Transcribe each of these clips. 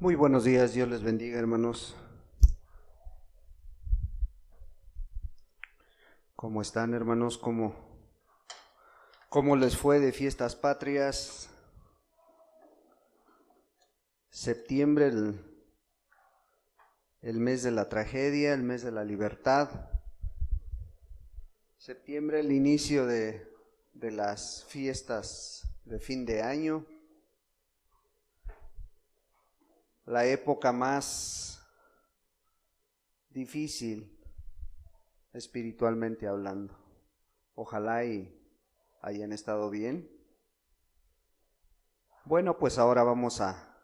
Muy buenos días, Dios les bendiga, hermanos. ¿Cómo están, hermanos? ¿Cómo les fue de fiestas patrias? Septiembre, el mes de la tragedia, el mes de la libertad. Septiembre, el inicio de las fiestas de fin de año. La época más difícil espiritualmente hablando. Ojalá y hayan estado bien. Bueno, pues ahora vamos a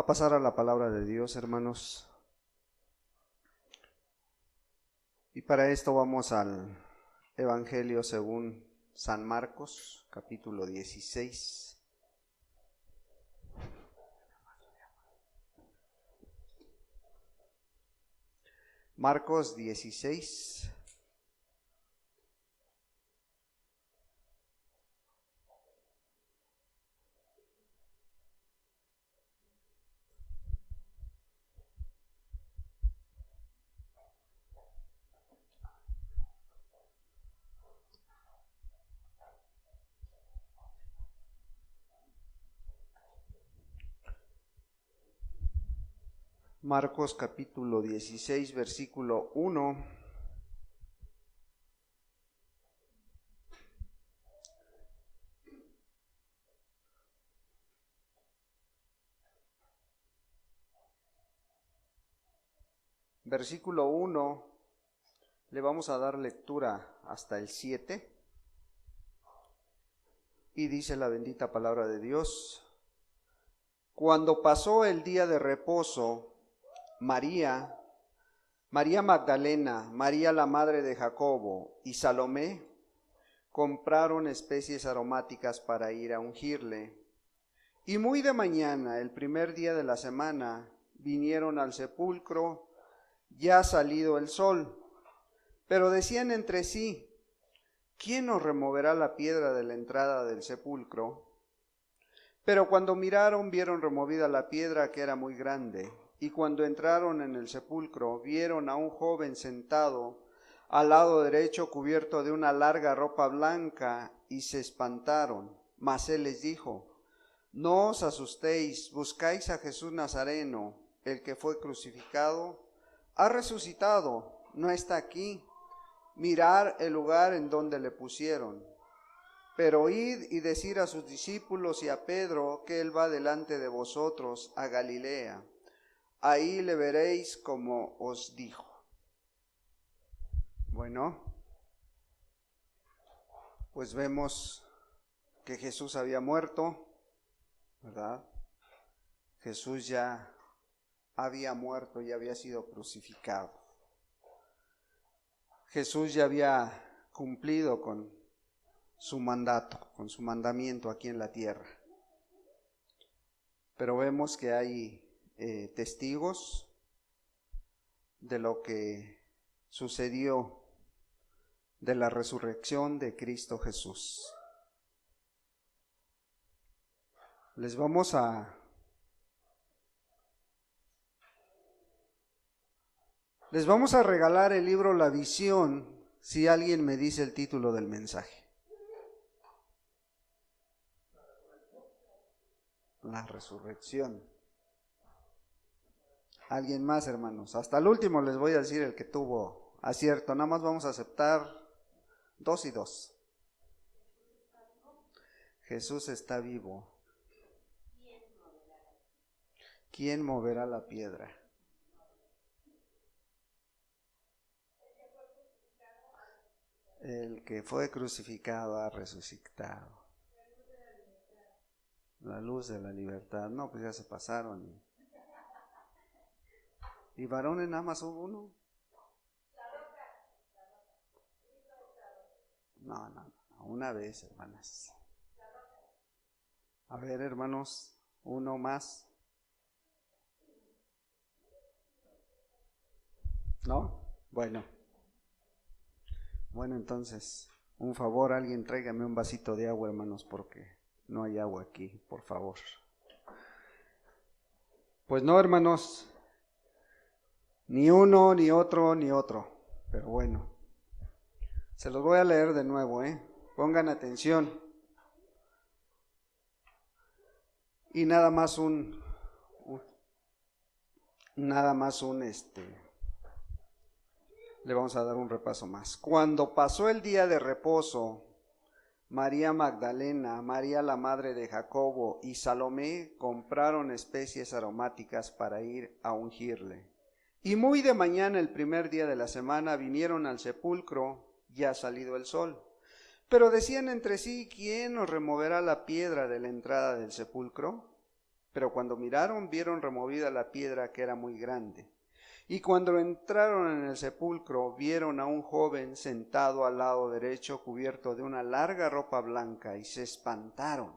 pasar a la palabra de Dios, hermanos. Y para esto vamos al Evangelio según San Marcos, capítulo 16. Marcos 16. Marcos capítulo 16, versículo 1. Versículo 1, le vamos a dar lectura hasta el 7. Y dice la bendita palabra de Dios: Cuando pasó el día de reposo, María Magdalena, María la madre de Jacobo y Salomé compraron especies aromáticas para ir a ungirle. Y muy de mañana, el primer día de la semana, vinieron al sepulcro, ya salido el sol. Pero decían entre sí: ¿quién nos removerá la piedra de la entrada del sepulcro? Pero cuando miraron, vieron removida la piedra, que era muy grande. Y cuando entraron en el sepulcro, vieron a un joven sentado al lado derecho, cubierto de una larga ropa blanca, y se espantaron. Mas él les dijo: no os asustéis, buscáis a Jesús Nazareno, el que fue crucificado. Ha resucitado, no está aquí. Mirad el lugar en donde le pusieron. Pero id y decid a sus discípulos y a Pedro que él va delante de vosotros a Galilea. Ahí le veréis como os dijo. Bueno, pues vemos que Jesús había muerto, ¿verdad? Jesús ya había muerto y había sido crucificado. Jesús ya había cumplido con su mandato, con su mandamiento aquí en la tierra. Pero vemos que hay testigos de lo que sucedió, de la resurrección de Cristo Jesús. Les vamos a regalar el libro La Visión si alguien me dice el título del mensaje. La resurrección. ¿Alguien más, hermanos? Hasta el último les voy a decir el que tuvo acierto. Nada más vamos a aceptar 2 y 2. Jesús está vivo. ¿Quién moverá la piedra? El que fue crucificado ha resucitado. La luz de la libertad. No, pues ya se pasaron. ¿Y varones nada más hubo uno? No, una vez, hermanas. A ver, hermanos, uno más. ¿No? Bueno, entonces, un favor, alguien tráigame un vasito de agua, hermanos, porque no hay agua aquí, por favor. Pues no, hermanos, ni uno, ni otro, ni otro. Pero bueno, se los voy a leer de nuevo, Pongan atención. Y nada más le vamos a dar un repaso más. Cuando pasó el día de reposo, María Magdalena, María la madre de Jacobo y Salomé compraron especies aromáticas para ir a ungirle. Y muy de mañana, el primer día de la semana, vinieron al sepulcro, ya salido el sol. Pero decían entre sí, ¿quién nos removerá la piedra de la entrada del sepulcro? Pero cuando miraron, vieron removida la piedra, que era muy grande. Y cuando entraron en el sepulcro, vieron a un joven sentado al lado derecho, cubierto de una larga ropa blanca, y se espantaron.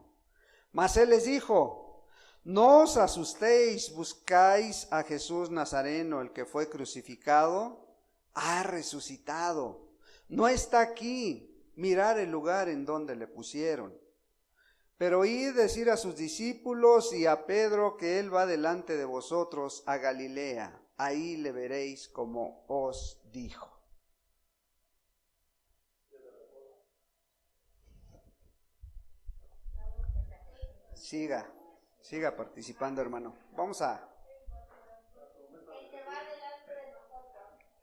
Mas él les dijo: no os asustéis, buscáis a Jesús Nazareno, el que fue crucificado. Ha resucitado, no está aquí, mirad el lugar en donde le pusieron. Pero id decir a sus discípulos y a Pedro que él va delante de vosotros a Galilea, ahí le veréis como os dijo. Siga participando, hermano. Vamos a...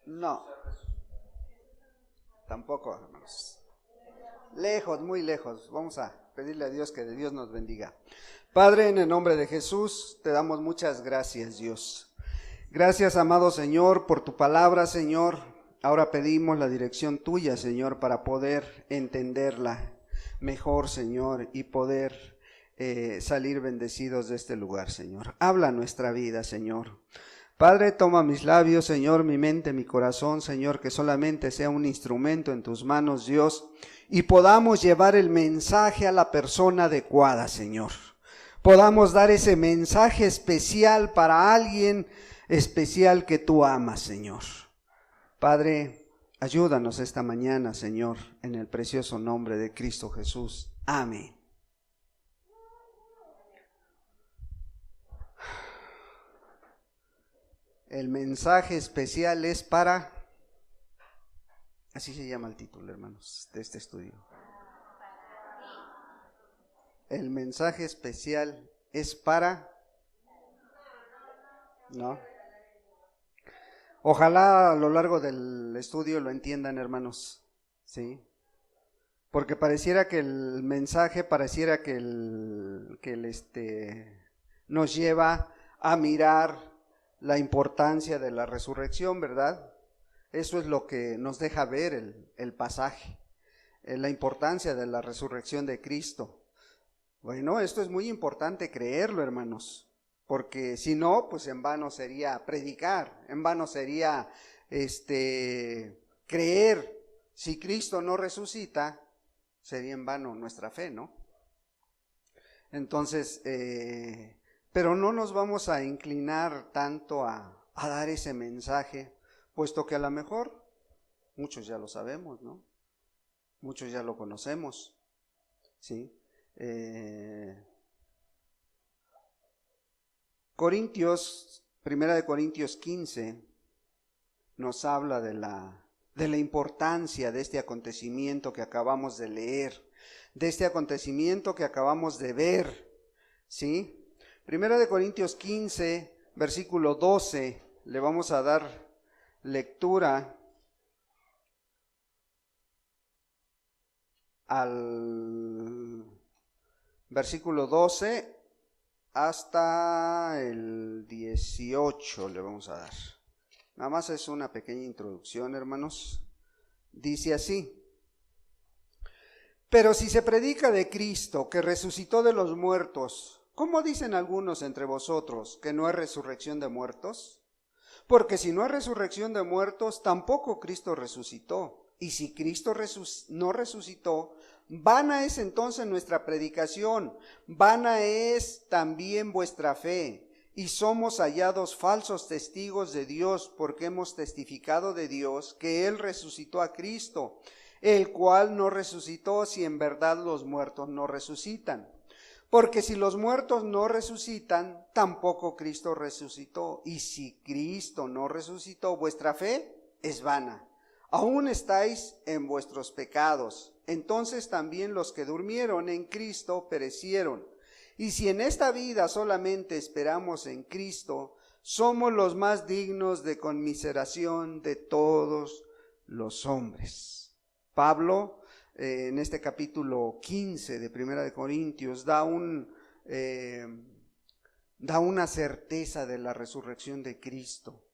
No, tampoco, hermanos. Lejos, muy lejos. Vamos a pedirle a Dios que de Dios nos bendiga. Padre, en el nombre de Jesús, te damos muchas gracias, Dios. Gracias, amado Señor, por tu palabra, Señor. Ahora pedimos la dirección tuya, Señor, para poder entenderla mejor, Señor, y poder salir bendecidos de este lugar, Señor. Habla nuestra vida, Señor. Padre, toma mis labios, Señor, mi mente, mi corazón, Señor, que solamente sea un instrumento en tus manos, Dios, y podamos llevar el mensaje a la persona adecuada, Señor. Podamos dar ese mensaje especial para alguien especial que tú amas, Señor. Padre, ayúdanos esta mañana, Señor, en el precioso nombre de Cristo Jesús. Amén. El mensaje especial es para... Así se llama el título, hermanos, de este estudio. El mensaje especial es para... ¿No? Ojalá a lo largo del estudio lo entiendan, hermanos, ¿sí? Porque pareciera que el mensaje, nos lleva a mirar la importancia de la resurrección, ¿verdad? Eso es lo que nos deja ver el pasaje, la importancia de la resurrección de Cristo. Bueno, esto es muy importante creerlo, hermanos, porque si no, pues en vano sería predicar, en vano sería creer. Si Cristo no resucita, sería en vano nuestra fe, ¿no? Entonces, pero no nos vamos a inclinar tanto a dar ese mensaje, puesto que a lo mejor muchos ya lo sabemos, ¿no? Muchos ya lo conocemos, ¿sí? Primera de Corintios 15 nos habla de la importancia de este acontecimiento que acabamos de leer, de este acontecimiento que acabamos de ver, ¿sí? Primera de Corintios 15, versículo 12, le vamos a dar lectura al versículo 12 hasta el 18 le vamos a dar. Nada más es una pequeña introducción, hermanos. Dice así: pero si se predica de Cristo, que resucitó de los muertos, ¿cómo dicen algunos entre vosotros que no es resurrección de muertos? Porque si no es resurrección de muertos, tampoco Cristo resucitó. Y si Cristo no resucitó, vana es entonces nuestra predicación, vana es también vuestra fe, y somos hallados falsos testigos de Dios, porque hemos testificado de Dios que Él resucitó a Cristo, el cual no resucitó si en verdad los muertos no resucitan. Porque si los muertos no resucitan, tampoco Cristo resucitó. Y si Cristo no resucitó, vuestra fe es vana. Aún estáis en vuestros pecados. Entonces también los que durmieron en Cristo perecieron. Y si en esta vida solamente esperamos en Cristo, somos los más dignos de conmiseración de todos los hombres. Pablo, en este capítulo 15 de Primera de Corintios, da una certeza de la resurrección de Cristo.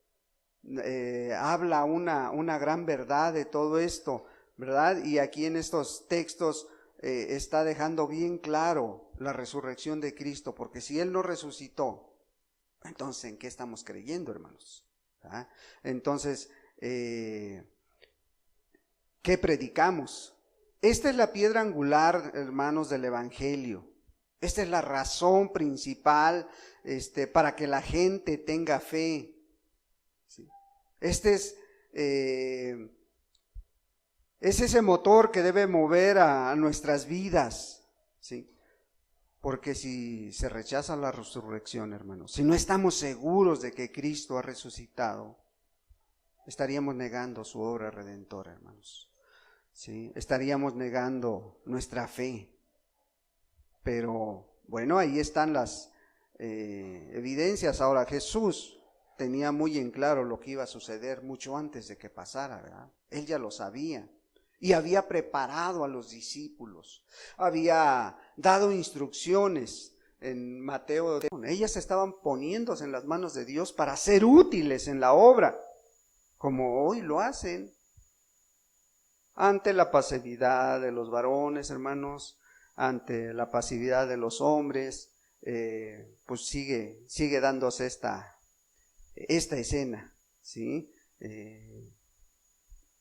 Habla una gran verdad de todo esto, ¿verdad? Y aquí en estos textos está dejando bien claro la resurrección de Cristo, porque si Él no resucitó, entonces ¿en qué estamos creyendo, hermanos? ¿Ah? Entonces, ¿qué predicamos? Esta es la piedra angular, hermanos, del Evangelio. Esta es la razón principal para que la gente tenga fe. ¿Sí? Es ese motor que debe mover a nuestras vidas, ¿sí? Porque si se rechaza la resurrección, hermanos, si no estamos seguros de que Cristo ha resucitado, estaríamos negando su obra redentora, hermanos. ¿Sí? Estaríamos negando nuestra fe. Pero bueno, ahí están las evidencias. Ahora, Jesús tenía muy en claro lo que iba a suceder mucho antes de que pasara, ¿verdad? Él ya lo sabía. Y había preparado a los discípulos, había dado instrucciones en Mateo. Ellas estaban poniéndose en las manos de Dios para ser útiles en la obra, como hoy lo hacen. Ante la pasividad de los varones, hermanos, ante la pasividad de los hombres, pues sigue dándose esta escena, ¿sí?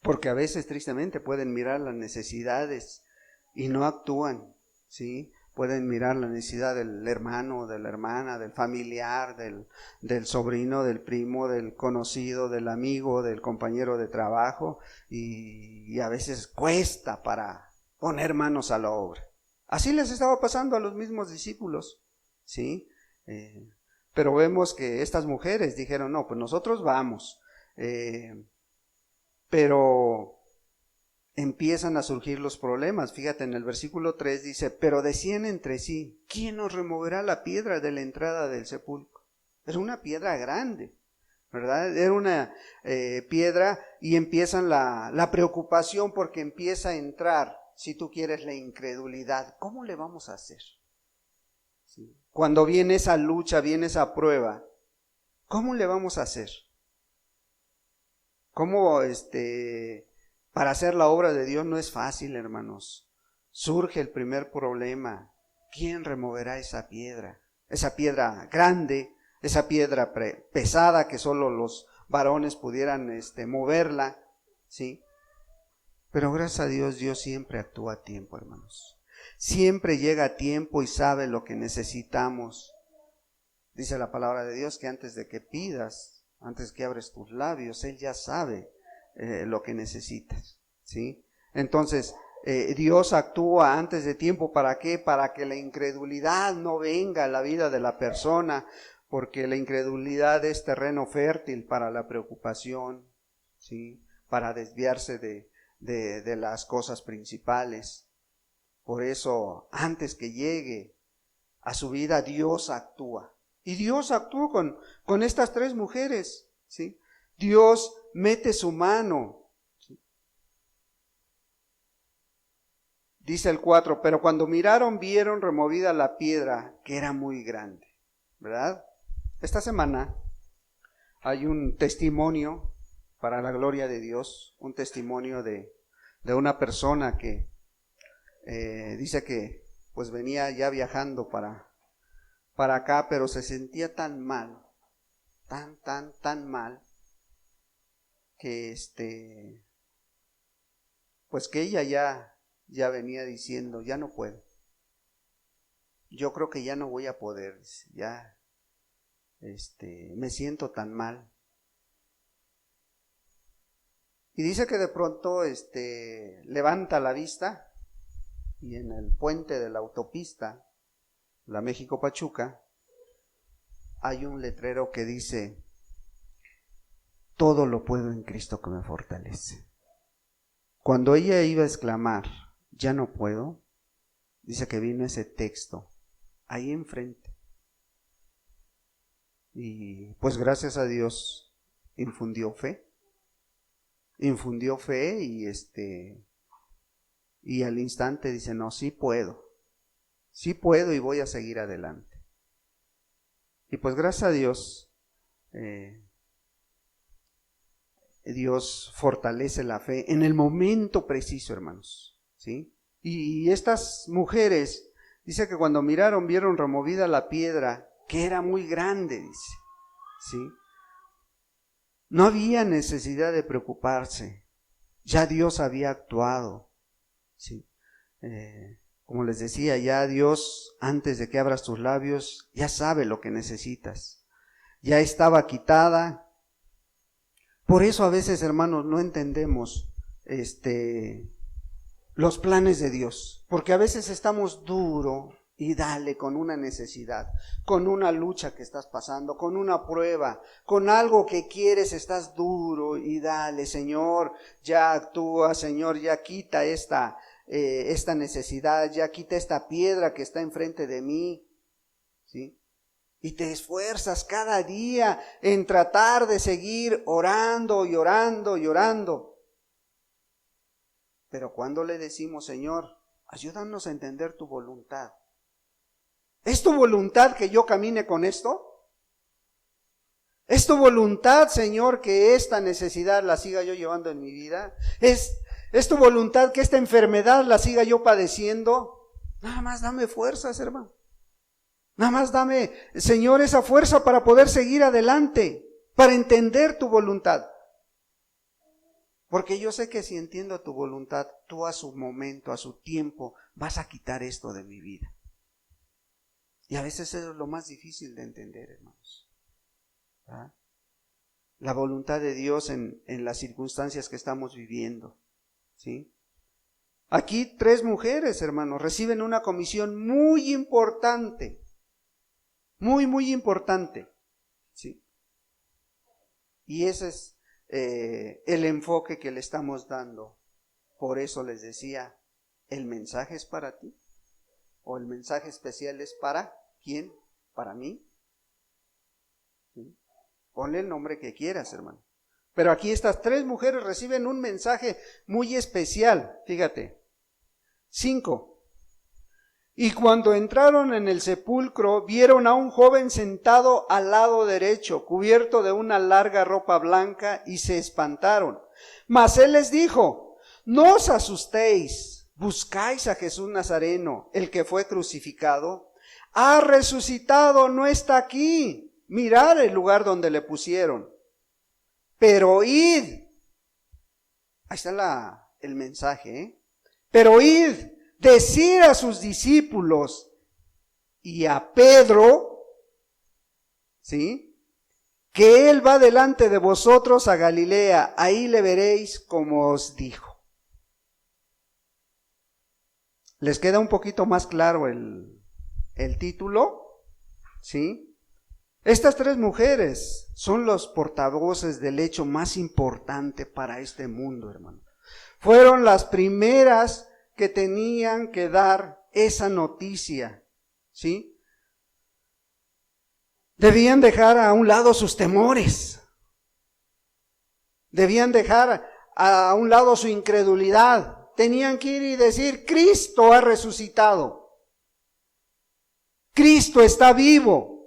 Porque a veces tristemente pueden mirar las necesidades y no actúan, ¿sí? Pueden mirar la necesidad del hermano, de la hermana, del familiar, del sobrino, del primo, del conocido, del amigo, del compañero de trabajo, y a veces cuesta para poner manos a la obra. Así les estaba pasando a los mismos discípulos, ¿sí? Pero vemos que estas mujeres dijeron, no, pues nosotros vamos, pero empiezan a surgir los problemas. Fíjate, en el versículo 3 dice, pero decían entre sí, ¿quién nos removerá la piedra de la entrada del sepulcro? Era una piedra grande, ¿verdad? Era una piedra, y empiezan la preocupación, porque empieza a entrar, si tú quieres, la incredulidad. ¿Cómo le vamos a hacer? ¿Sí? Cuando viene esa lucha, viene esa prueba, ¿cómo le vamos a hacer? ¿Cómo para hacer la obra de Dios no es fácil, hermanos? Surge el primer problema. ¿Quién removerá esa piedra? Esa piedra grande, esa piedra pesada que solo los varones pudieran moverla, ¿sí? Pero gracias a Dios, Dios siempre actúa a tiempo, hermanos. Siempre llega a tiempo y sabe lo que necesitamos. Dice la palabra de Dios que antes de que pidas, antes que abres tus labios, Él ya sabe lo que necesitas, ¿sí? Entonces, Dios actúa antes de tiempo. ¿Para qué? Para que la incredulidad no venga a la vida de la persona, porque la incredulidad es terreno fértil para la preocupación, ¿sí? Para desviarse de las cosas principales. Por eso, antes que llegue a su vida, Dios actúa. Y Dios actuó con estas tres mujeres, ¿sí? Dios mete su mano, ¿sí? Dice el 4, pero cuando miraron, vieron removida la piedra, que era muy grande, ¿verdad? Esta semana hay un testimonio para la gloria de Dios, un testimonio de una persona que dice que pues venía ya viajando para acá, pero se sentía tan mal, tan mal, que pues que ella ya venía diciendo, ya no puedo, yo creo que ya no voy a poder, ya me siento tan mal. Y dice que de pronto levanta la vista, y en el puente de la autopista la México Pachuca, hay un letrero que dice: todo lo puedo en Cristo que me fortalece. Cuando ella iba a exclamar, ya no puedo, dice que vino ese texto ahí enfrente. Y pues gracias a Dios infundió fe y al instante dice: no, sí puedo y voy a seguir adelante. Y pues gracias a Dios, Dios fortalece la fe en el momento preciso, hermanos, ¿sí? Y estas mujeres, dice que cuando miraron, vieron removida la piedra, que era muy grande, dice, ¿sí? No había necesidad de preocuparse, ya Dios había actuado, ¿sí? Como les decía, ya Dios, antes de que abras tus labios, ya sabe lo que necesitas, ya estaba quitada. Por eso a veces, hermanos, no entendemos los planes de Dios, porque a veces estamos duro y dale con una necesidad, con una lucha que estás pasando, con una prueba, con algo que quieres, estás duro y dale: Señor, ya actúa, Señor, ya quita esta necesidad, ya quita esta piedra que está enfrente de mí, ¿sí? Y te esfuerzas cada día en tratar de seguir orando y orando y orando. Pero cuando le decimos: Señor, ayúdanos a entender tu voluntad. ¿Es tu voluntad que yo camine con esto? ¿Es tu voluntad, Señor, que esta necesidad la siga yo llevando en mi vida? ¿Es tu voluntad que esta enfermedad la siga yo padeciendo? Nada más dame fuerzas, hermano. Nada más dame, Señor, esa fuerza para poder seguir adelante, para entender tu voluntad. Porque yo sé que si entiendo tu voluntad, tú a su momento, a su tiempo, vas a quitar esto de mi vida. Y a veces eso es lo más difícil de entender, hermanos. ¿Ah? La voluntad de Dios en las circunstancias que estamos viviendo, ¿sí? Aquí 3 mujeres, hermanos, reciben una comisión muy importante. Muy, muy importante, ¿sí? Y ese es el enfoque que le estamos dando. Por eso les decía, ¿el mensaje es para ti? ¿O el mensaje especial es para quién? ¿Para mí? ¿Sí? Ponle el nombre que quieras, hermano. Pero aquí estas 3 mujeres reciben un mensaje muy especial, fíjate. 5. Y cuando entraron en el sepulcro, vieron a un joven sentado al lado derecho, cubierto de una larga ropa blanca, y se espantaron. Mas él les dijo: no os asustéis, buscáis a Jesús Nazareno, el que fue crucificado. Ha resucitado, no está aquí. Mirad el lugar donde le pusieron. Pero id. Ahí está el mensaje, ¿eh? Pero id, decir a sus discípulos y a Pedro, ¿sí?, que él va delante de vosotros a Galilea, ahí le veréis como os dijo. ¿Les queda un poquito más claro el título? ¿Sí? Estas 3 mujeres son los portavoces del hecho más importante para este mundo, hermano. Fueron las primeras que tenían que dar esa noticia, ¿sí? Debían dejar a un lado sus temores. Debían dejar a un lado su incredulidad. Tenían que ir y decir: Cristo ha resucitado. Cristo está vivo.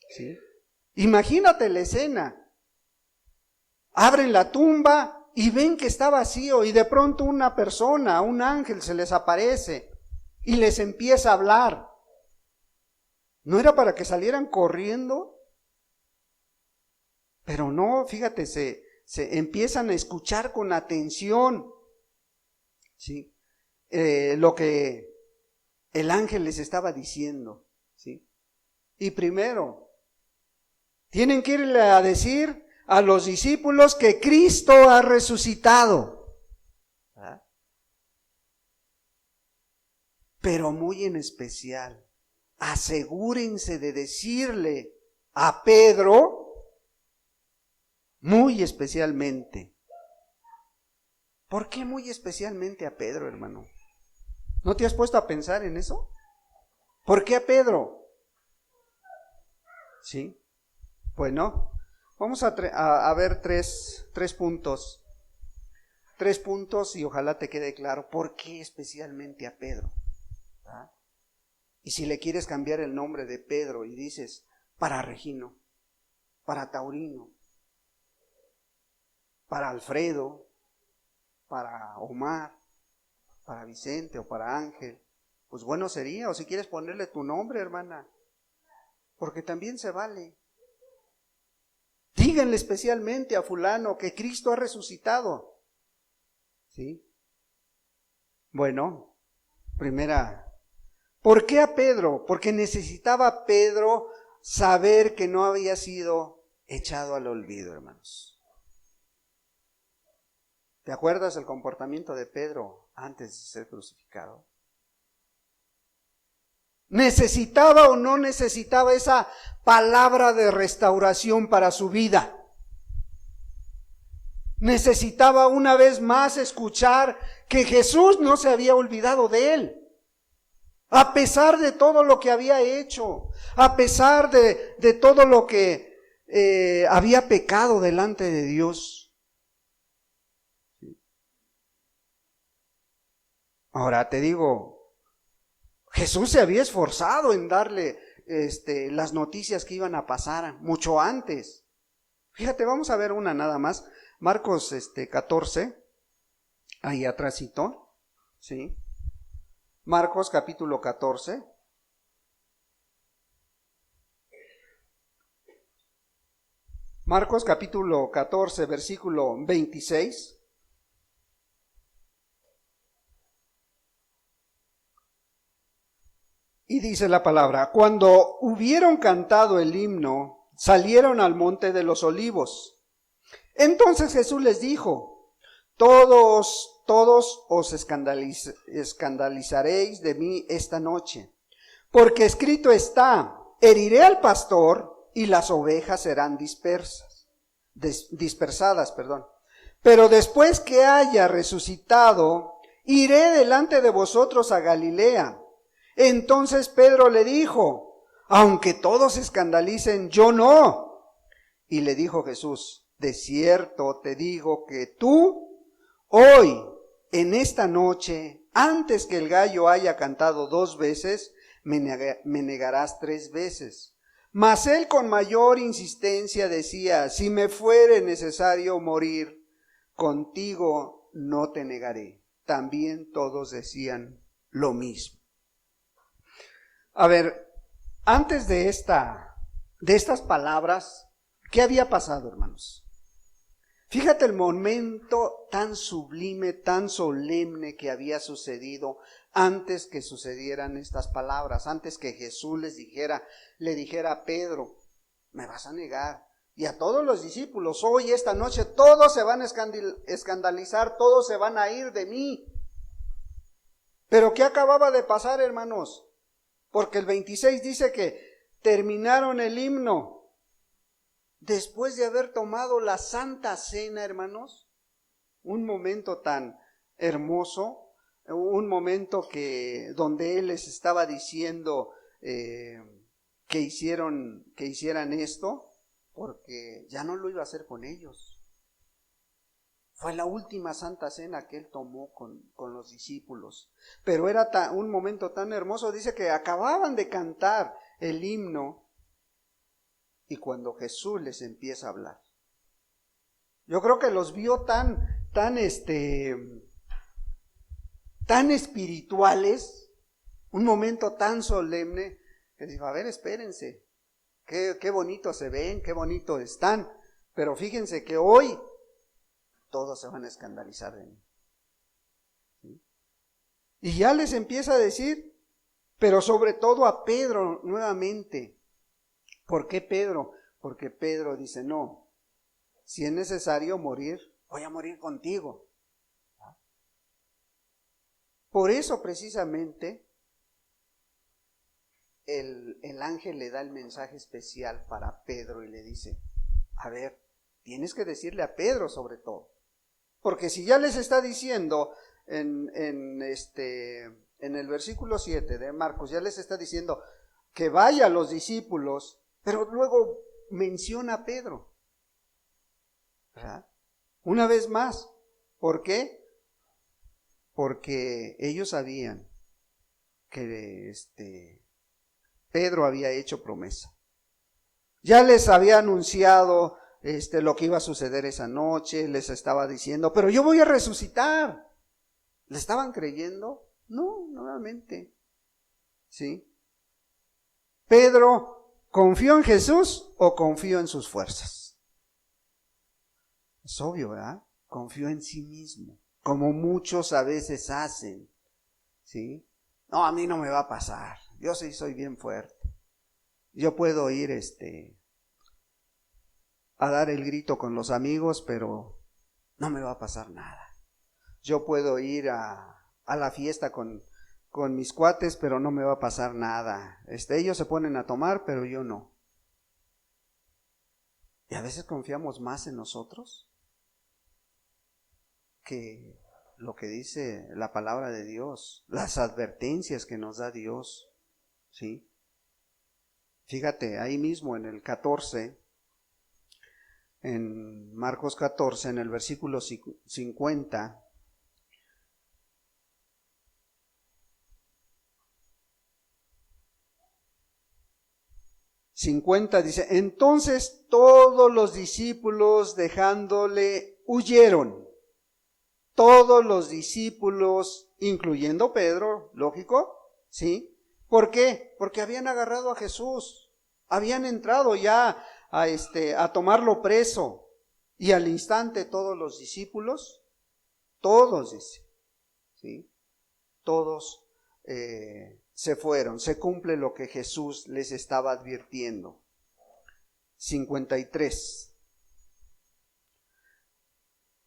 ¿Sí? Imagínate la escena. Abren la tumba y ven que está vacío, y de pronto una persona, un ángel, se les aparece y les empieza a hablar. ¿No era para que salieran corriendo? Pero no, fíjate, se empiezan a escuchar con atención, ¿sí?, lo que el ángel les estaba diciendo, ¿sí? Y primero, tienen que irle a decir a los discípulos que Cristo ha resucitado. pero muy en especial, asegúrense de decirle a Pedro, muy especialmente. ¿Por qué muy especialmente a Pedro, hermano? ¿No te has puesto a pensar en eso? ¿Por qué a Pedro? ¿Sí? Bueno, vamos a ver tres puntos. 3 puntos y ojalá te quede claro por qué especialmente a Pedro. ¿Ah? Y si le quieres cambiar el nombre de Pedro y dices para Regino, para Taurino, para Alfredo, para Omar, para Vicente o para Ángel, pues bueno sería. O si quieres ponerle tu nombre, hermana, porque también se vale. Díganle especialmente a fulano que Cristo ha resucitado. ¿Sí? Bueno, primera, ¿por qué a Pedro? Porque necesitaba Pedro saber que no había sido echado al olvido, hermanos. ¿Te acuerdas del comportamiento de Pedro antes de ser crucificado? ¿Necesitaba o no necesitaba esa palabra de restauración para su vida? Necesitaba una vez más escuchar que Jesús no se había olvidado de él, a pesar de todo lo que había hecho, a pesar de todo lo que había pecado delante de Dios. Ahora te digo, Jesús se había esforzado en darle las noticias que iban a pasar mucho antes. Fíjate, vamos a ver una nada más. Marcos 14, ahí atrásito, ¿sí? Marcos capítulo 14. Marcos capítulo 14, versículo 26. Y dice la palabra: cuando hubieron cantado el himno, salieron al monte de los olivos. Entonces Jesús les dijo: todos os escandalizaréis de mí esta noche, porque escrito está: heriré al pastor y las ovejas serán dispersadas. Pero después que haya resucitado, iré delante de vosotros a Galilea. Entonces Pedro le dijo: aunque todos se escandalicen, yo no. Y le dijo Jesús: de cierto te digo que tú, hoy, en esta noche, antes que el gallo haya cantado 2 veces, me negarás 3 veces. Mas él con mayor insistencia decía: si me fuere necesario morir, contigo no te negaré. También todos decían lo mismo. A ver, antes de estas palabras, ¿qué había pasado, hermanos? Fíjate el momento tan sublime, tan solemne que había sucedido antes que sucedieran estas palabras, antes que Jesús le dijera a Pedro: me vas a negar. Y a todos los discípulos: hoy, esta noche, todos se van a escandalizar, todos se van a ir de mí. Pero ¿qué acababa de pasar, hermanos? Porque el 26 dice que terminaron el himno. Después de haber tomado la Santa Cena, hermanos, un momento tan hermoso, un momento donde Él les estaba diciendo que hicieran esto, porque ya no lo iba a hacer con ellos. Fue la última Santa Cena que Él tomó con los discípulos. Pero era un momento tan hermoso, dice que acababan de cantar el himno. Y cuando Jesús les empieza a hablar, yo creo que los vio tan espirituales, un momento tan solemne, que dijo: a ver, espérense, qué bonito se ven, qué bonito están, pero fíjense que hoy todos se van a escandalizar de mí. ¿Sí? Y ya les empieza a decir, pero sobre todo a Pedro nuevamente. ¿Por qué Pedro? Porque Pedro dice: no, si es necesario morir, voy a morir contigo. Por eso precisamente el ángel le da el mensaje especial para Pedro y le dice, a ver, tienes que decirle a Pedro sobre todo, porque si ya les está diciendo en el versículo 7 de Marcos, ya les está diciendo que vaya a los discípulos, pero luego menciona a Pedro, ¿verdad? Una vez más, ¿por qué? Porque ellos sabían que Pedro había hecho promesa. Ya les había anunciado lo que iba a suceder esa noche, les estaba diciendo, pero yo voy a resucitar. ¿Le estaban creyendo? No, nuevamente. ¿Sí? Pedro, ¿confió en Jesús o confió en sus fuerzas? Es obvio, ¿verdad? Confió en sí mismo, como muchos a veces hacen. ¿Sí? No, a mí no me va a pasar. Yo sí soy bien fuerte. Yo puedo ir a dar el grito con los amigos, pero no me va a pasar nada. Yo puedo ir a la fiesta con mis cuates, pero no me va a pasar nada. Ellos se ponen a tomar, pero yo no. Y a veces confiamos más en nosotros que lo que dice la palabra de Dios, las advertencias que nos da Dios, ¿sí? Fíjate, ahí mismo en el 14, en Marcos 14, en el versículo 50, dice, entonces todos los discípulos dejándole huyeron. Todos los discípulos, incluyendo Pedro, lógico, ¿sí? ¿Por qué? Porque habían agarrado a Jesús, habían entrado ya a tomarlo preso, y al instante todos los discípulos, todos, dice, ¿sí? Todos se fueron, se cumple lo que Jesús les estaba advirtiendo. 53.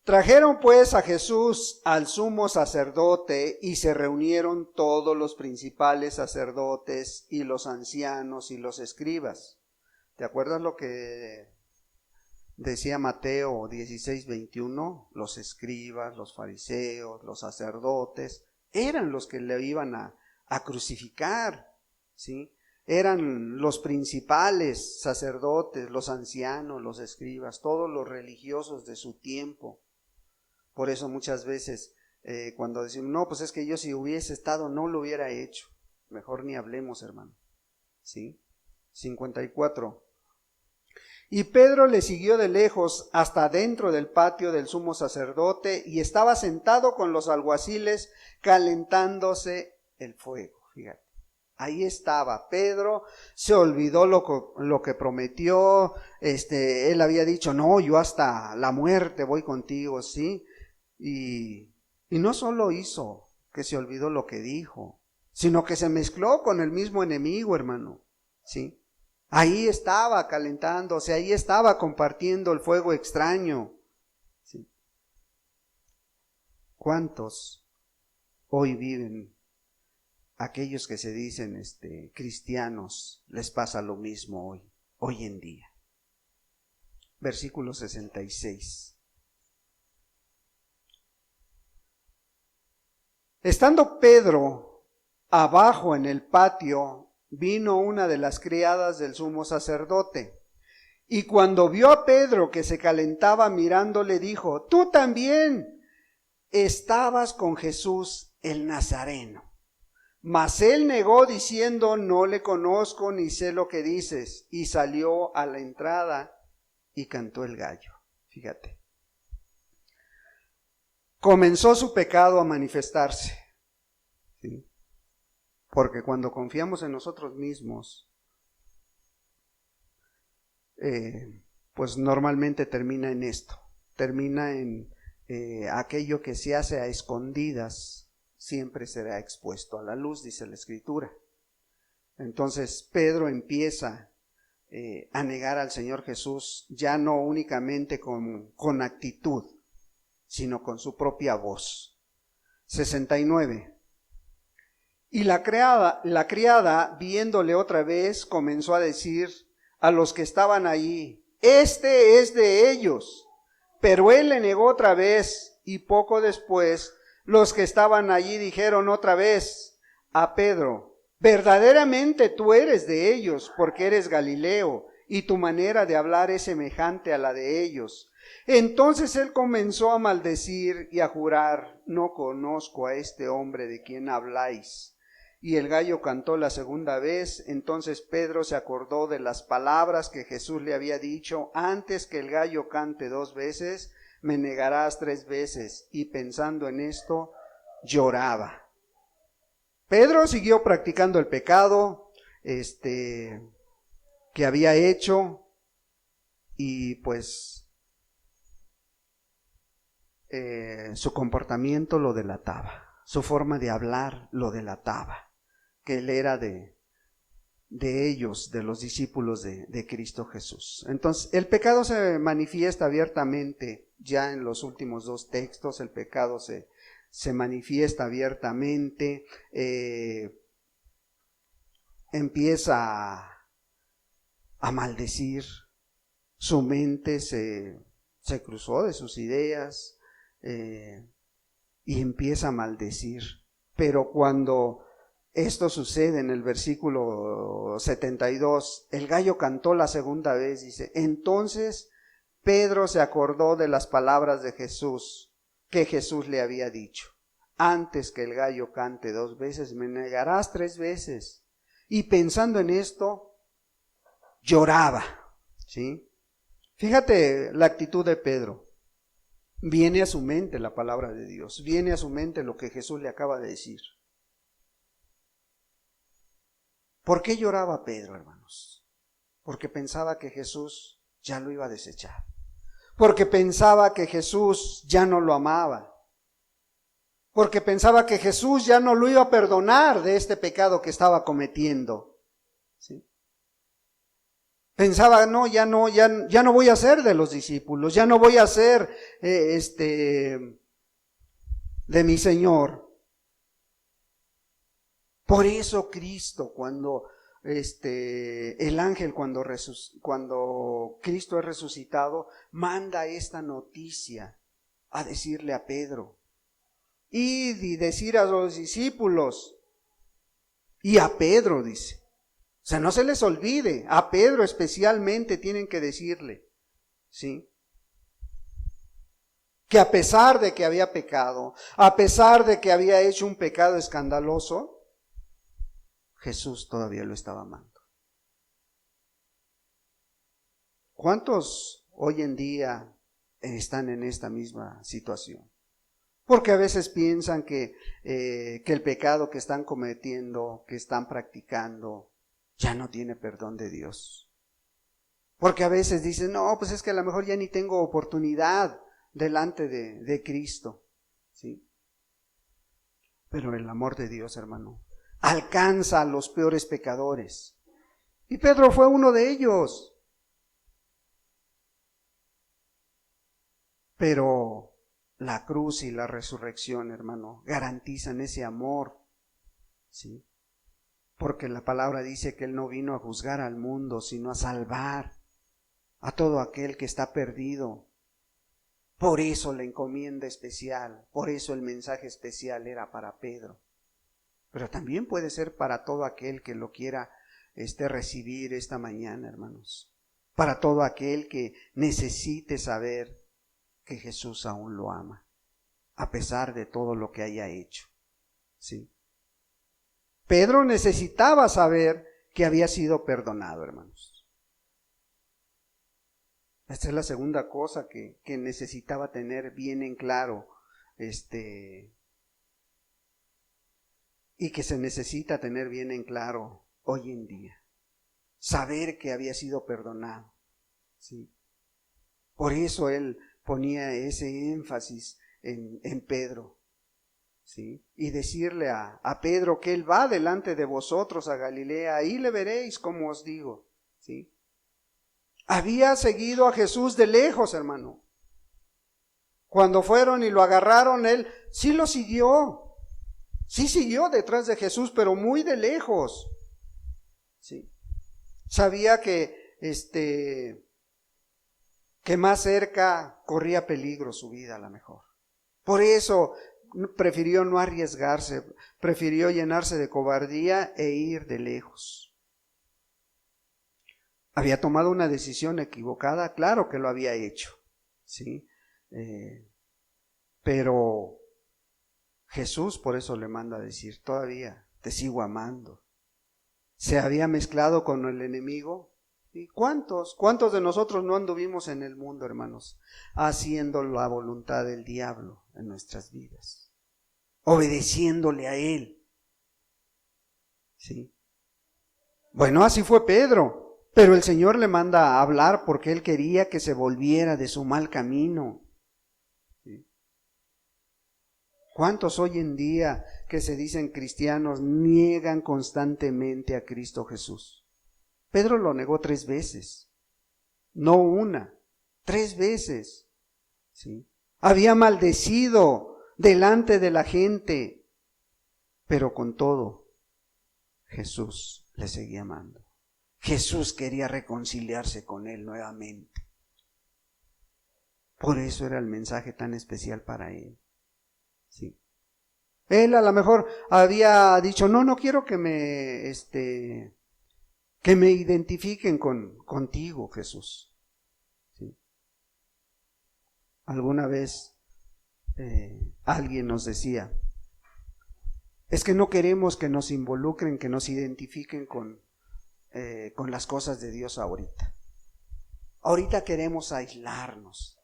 Trajeron pues a Jesús al sumo sacerdote y se reunieron todos los principales sacerdotes y los ancianos y los escribas. ¿Te acuerdas lo que decía Mateo 16:21? Los escribas, los fariseos, los sacerdotes, eran los que le iban a crucificar, ¿sí? Eran los principales sacerdotes, los ancianos, los escribas, todos los religiosos de su tiempo. Por eso muchas veces cuando decimos, no, pues es que yo si hubiese estado no lo hubiera hecho. Mejor ni hablemos, hermano. ¿Sí? 54. Y Pedro le siguió de lejos hasta dentro del patio del sumo sacerdote y estaba sentado con los alguaciles calentándose el fuego. Fíjate. Ahí estaba Pedro, se olvidó lo que prometió, él había dicho, no, yo hasta la muerte voy contigo, ¿sí? Y no solo hizo que se olvidó lo que dijo, sino que se mezcló con el mismo enemigo, hermano, ¿sí? Ahí estaba calentándose, ahí estaba compartiendo el fuego extraño, ¿sí? ¿Cuántos hoy viven? Aquellos que se dicen cristianos, les pasa lo mismo hoy en día. Versículo 66. Estando Pedro abajo en el patio, vino una de las criadas del sumo sacerdote, y cuando vio a Pedro que se calentaba mirándole, dijo, tú también estabas con Jesús el Nazareno. Mas él negó diciendo, no le conozco ni sé lo que dices, y salió a la entrada y cantó el gallo. Fíjate. Comenzó su pecado a manifestarse, ¿sí? Porque cuando confiamos en nosotros mismos, pues normalmente termina en esto, termina en aquello que se hace a escondidas, siempre será expuesto a la luz, dice la Escritura. Entonces Pedro empieza a negar al Señor Jesús, ya no únicamente con actitud, sino con su propia voz. 69. Y la criada, viéndole otra vez, comenzó a decir a los que estaban allí: este es de ellos. Pero él le negó otra vez, y poco después los que estaban allí dijeron otra vez a Pedro: verdaderamente tú eres de ellos, porque eres Galileo, y tu manera de hablar es semejante a la de ellos. Entonces él comenzó a maldecir y a jurar: no conozco a este hombre de quien habláis. Y el gallo cantó la segunda vez. Entonces Pedro se acordó de las palabras que Jesús le había dicho: antes que el gallo cante 2 veces, me negarás 3 veces. Y pensando en esto, lloraba. Pedro siguió practicando el pecado que había hecho, y pues su comportamiento lo delataba, su forma de hablar lo delataba, que él era de ellos, de los discípulos de Cristo Jesús. Entonces, el pecado se manifiesta abiertamente. Ya en los últimos 2 textos, el pecado se manifiesta abiertamente, empieza a maldecir, su mente se cruzó de sus ideas, y empieza a maldecir. Pero cuando esto sucede en el versículo 72, el gallo cantó la segunda vez, dice: entonces Pedro se acordó de las palabras de Jesús, que Jesús le había dicho: antes que el gallo cante 2 veces, me negarás 3 veces. Y pensando en esto, lloraba, ¿sí? Fíjate la actitud de Pedro. Viene a su mente la palabra de Dios, viene a su mente lo que Jesús le acaba de decir. ¿Por qué lloraba Pedro, hermanos? Porque pensaba que Jesús ya lo iba a desechar. Porque pensaba que Jesús ya no lo amaba. Porque pensaba que Jesús ya no lo iba a perdonar de este pecado que estaba cometiendo. ¿Sí? Pensaba: no, ya no voy a ser de los discípulos, ya no voy a ser de mi Señor. Por eso Cristo, cuando el ángel, cuando Cristo es resucitado, manda esta noticia a decirle a Pedro: id y decir a los discípulos. Y a Pedro dice, o sea, no se les olvide, a Pedro especialmente tienen que decirle, ¿sí?, que a pesar de que había pecado, a pesar de que había hecho un pecado escandaloso, Jesús todavía lo estaba amando. ¿Cuántos hoy en día están en esta misma situación? Porque a veces piensan que el pecado que están cometiendo, que están practicando, ya no tiene perdón de Dios. Porque a veces dicen: no, pues es que a lo mejor ya ni tengo oportunidad delante de Cristo, ¿sí? Pero el amor de Dios, hermano, alcanza a los peores pecadores. Y Pedro fue uno de ellos. Pero la cruz y la resurrección, hermano, garantizan ese amor, ¿sí? Porque la palabra dice que Él no vino a juzgar al mundo, sino a salvar a todo aquel que está perdido. Por eso la encomienda especial, por eso el mensaje especial era para Pedro. Pero también puede ser para todo aquel que lo quiera recibir esta mañana, hermanos. Para todo aquel que necesite saber que Jesús aún lo ama, a pesar de todo lo que haya hecho, ¿sí? Pedro necesitaba saber que había sido perdonado, hermanos. Esta es la segunda cosa que necesitaba tener bien en claro, y que se necesita tener bien en claro hoy en día. Saber que había sido perdonado, ¿sí? Por eso él ponía ese énfasis en Pedro, ¿sí? Y decirle a Pedro que él va delante de vosotros a Galilea, ahí le veréis como os digo, ¿sí? Había seguido a Jesús de lejos, hermano. Cuando fueron y lo agarraron, él sí lo siguió. Sí siguió detrás de Jesús, pero muy de lejos. Sí. Sabía que más cerca corría peligro su vida a lo mejor. Por eso prefirió no arriesgarse, prefirió llenarse de cobardía e ir de lejos. ¿Había tomado una decisión equivocada? Claro que lo había hecho, ¿sí? Pero Jesús por eso le manda a decir, todavía te sigo amando. Se había mezclado con el enemigo. ¿Y cuántos de nosotros no anduvimos en el mundo, hermanos, haciendo la voluntad del diablo en nuestras vidas, obedeciéndole a él? ¿Sí? Bueno, así fue Pedro, pero el Señor le manda a hablar porque él quería que se volviera de su mal camino. ¿Sí? ¿Cuántos hoy en día que se dicen cristianos niegan constantemente a Cristo Jesús? Pedro lo negó 3 veces, no una, 3 veces. ¿Sí? Había maldecido delante de la gente, pero con todo, Jesús le seguía amando. Jesús quería reconciliarse con él nuevamente. Por eso era el mensaje tan especial para él. Sí. Él a lo mejor había dicho, no quiero que me identifiquen contigo, Jesús. ¿Sí? Alguna vez alguien nos decía, es que no queremos que nos involucren, que nos identifiquen con las cosas de Dios ahorita. Ahorita queremos aislarnos.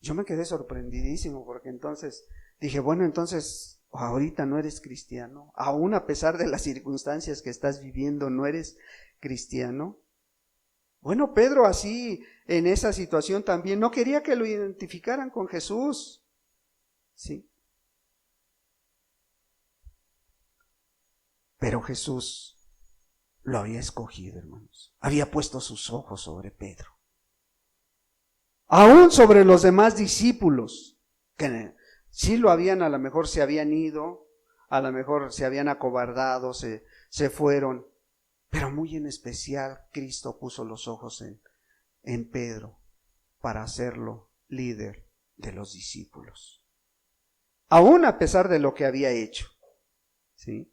Yo me quedé sorprendidísimo porque entonces dije, bueno, entonces ahorita no eres cristiano, aún a pesar de las circunstancias que estás viviendo, no eres cristiano. Bueno, Pedro así en esa situación también no quería que lo identificaran con Jesús. Sí. Pero Jesús lo había escogido, hermanos. Había puesto sus ojos sobre Pedro. Aún sobre los demás discípulos, que sí lo habían, a lo mejor se habían ido, a lo mejor se habían acobardado, se fueron, pero muy en especial Cristo puso los ojos en Pedro para hacerlo líder de los discípulos. Aún a pesar de lo que había hecho, ¿sí?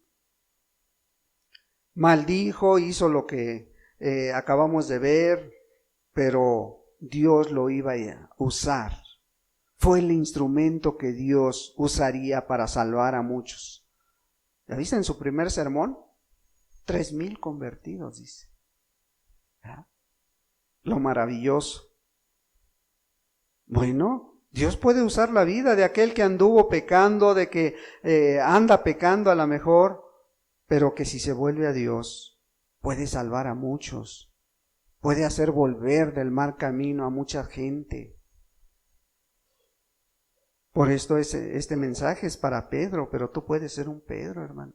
Maldijo, hizo lo que acabamos de ver, pero Dios lo iba a usar. Fue el instrumento que Dios usaría para salvar a muchos. ¿Ya viste en su primer sermón? 3,000 convertidos, dice. ¿Ya? Lo maravilloso. Bueno, Dios puede usar la vida de aquel que anduvo pecando, de que anda pecando a lo mejor, pero que si se vuelve a Dios, puede salvar a muchos. Puede hacer volver del mal camino a mucha gente. Por esto este mensaje es para Pedro, pero tú puedes ser un Pedro, hermano.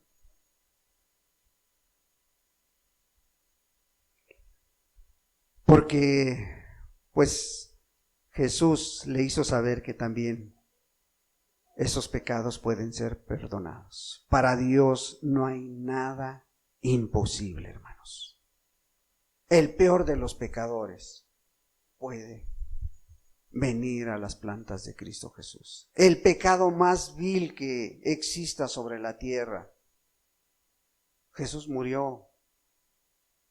Porque, pues, Jesús le hizo saber que también esos pecados pueden ser perdonados. Para Dios no hay nada imposible, hermanos. El peor de los pecadores puede venir a las plantas de Cristo Jesús. El pecado más vil que exista sobre la tierra. ¿Jesús murió